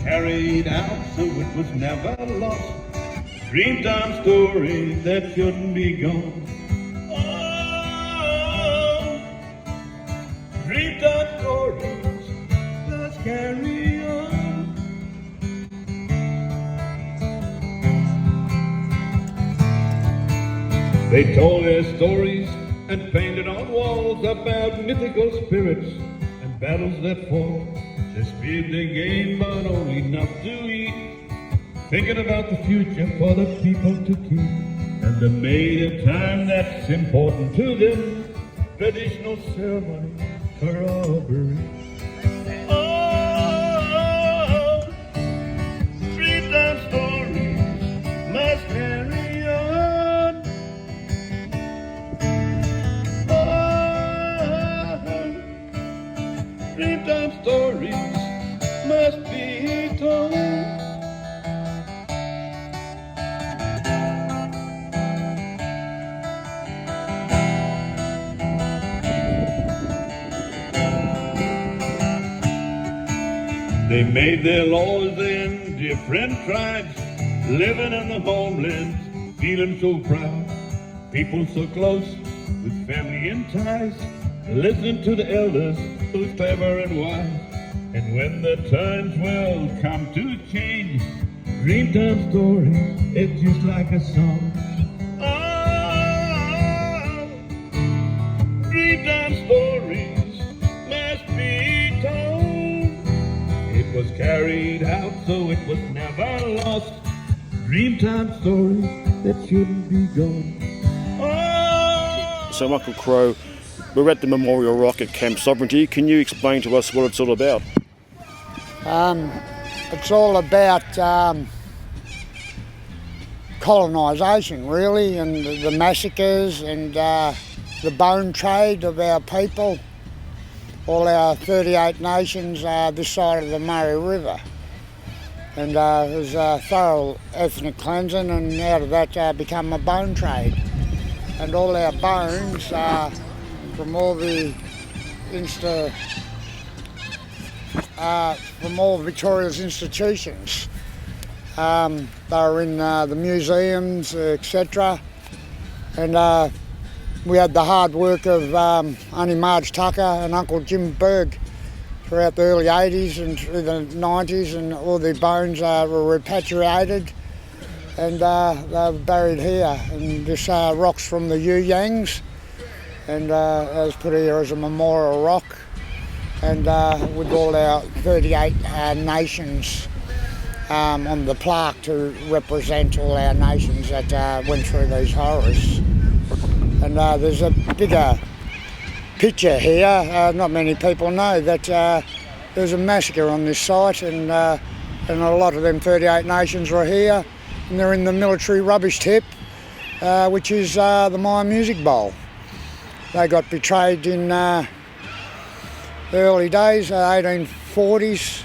carried out so it was never lost. Dreamtime story that shouldn't be gone. Oh, dreamtime stories, let's carry on. They told their stories and painted on walls about mythical spirits and battles that fought. They speared their game, but only enough to eat, thinking about the future for the people to keep. And they made a time that's important to them, traditional ceremony for robbery. Oh, dreamtime stories must carry on. Dreamtime stories must be told. They made their laws in different tribes, living in the homeland, feeling so proud. People so close with family and ties, listening to the elders who's clever and wise. And when the times will come to change, dreamtime stories, it's just like a song. Oh, dreamtime stories must be told. It was carried out so it was never lost. Dreamtime stories that shouldn't be gone. Oh. So Uncle Crow, we're at the Memorial Rock at Camp Sovereignty. Can you explain to us what it's all about? It's all about colonisation, really, and the massacres and the bone trade of our people, all our 38 nations this side of the Murray River. And it was a thorough ethnic cleansing, and out of that become a bone trade. And all our bones from all the from all Victoria's institutions. They were in the museums, etc. And we had the hard work of Auntie Marge Tucker and Uncle Jim Berg throughout the early 80s and through the 90s, and all the bones were repatriated and they were buried here. And this rock's from the Yuyangs, and it was put here as a memorial rock, and with all our 38 nations on the plaque to represent all our nations that went through these horrors. And there's a bigger picture here. Not many people know that there was a massacre on this site, and a lot of them 38 nations were here, and they're in the military rubbish tip, which is the Myer Music Bowl. They got betrayed in the early days, 1840s,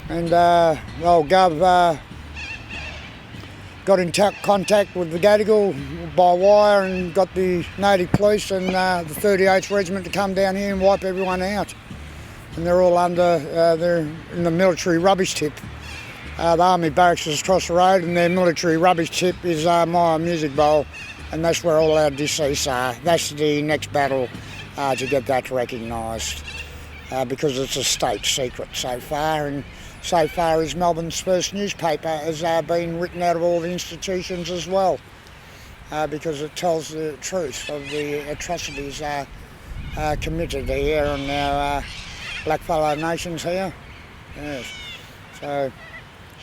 and the old Gov got in contact with the Gadigal by wire and got the native police and the 38th Regiment to come down here and wipe everyone out. And they're all under, they're in the military rubbish tip. The army barracks is across the road, and their military rubbish tip is Myer Music Bowl, and that's where all our deceased are. That's the next battle to get that recognised, because it's a state secret so far, and so far as Melbourne's first newspaper has been written out of all the institutions as well, because it tells the truth of the atrocities committed here on our blackfellow nations here. Yes. So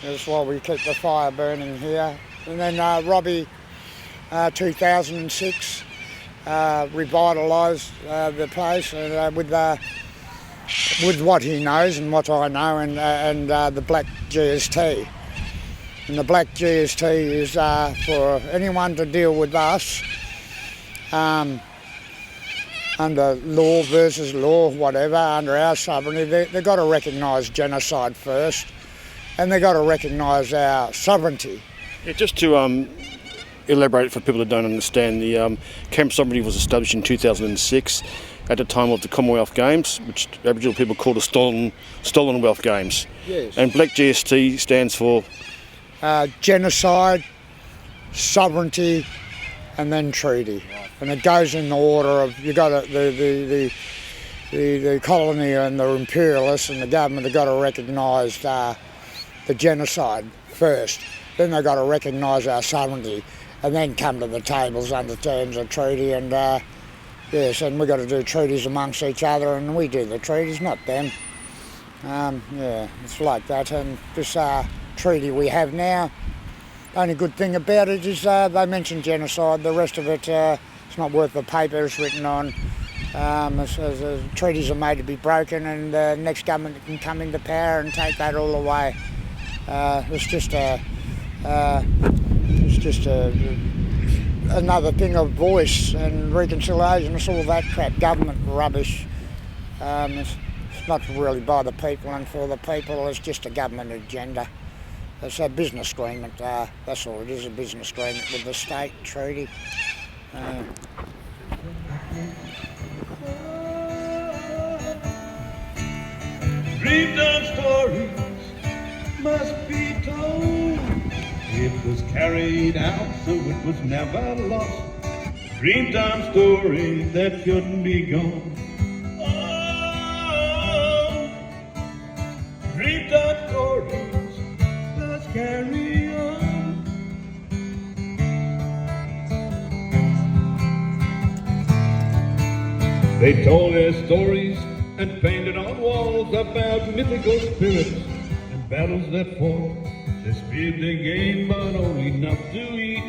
that's why we keep the fire burning here. And then Robbie, 2006, revitalised the place with what he knows and what I know, and the black GST. And the black GST is for anyone to deal with us under law versus law, whatever, under our sovereignty. They've got to recognise genocide first, and they've got to recognise our sovereignty. Yeah, just to elaborate for people that don't understand, the Camp Sovereignty was established in 2006. at the time of the Commonwealth Games, which Aboriginal people call the Stolen Wealth Games. Yes. And Black GST stands for? Genocide, sovereignty, and then treaty. And it goes in the order of, you got the colony and the imperialists and the government have got to recognise the genocide first. Then they've got to recognise our sovereignty, and then come to the tables under terms of treaty. And yes, and we've got to do treaties amongst each other, and we do the treaties, not them. Yeah, it's like that. And this treaty we have now, the only good thing about it is they mention genocide. The rest of it, it's not worth the paper it's written on. Treaties are made to be broken, and the next government can come into power and take that all away. It's just another thing of voice and reconciliation. It's all that crap, government rubbish. It's not really by the people and for the people. It's just a government agenda. It's a business agreement. That's all it is, a business agreement with the state treaty. Dreamed of stories must be told. It was carried out so it was never lost. Dreamed of stories that shouldn't be gone. Oh, dreamed of stories, let's carry on. They told their stories and painted on walls about mythical spirits and battles that fought. They speared their game, but only enough to eat,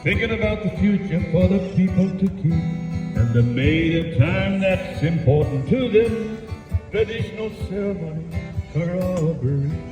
thinking about the future for the people to keep. And they made a time that's important to them, traditional ceremony corroborate.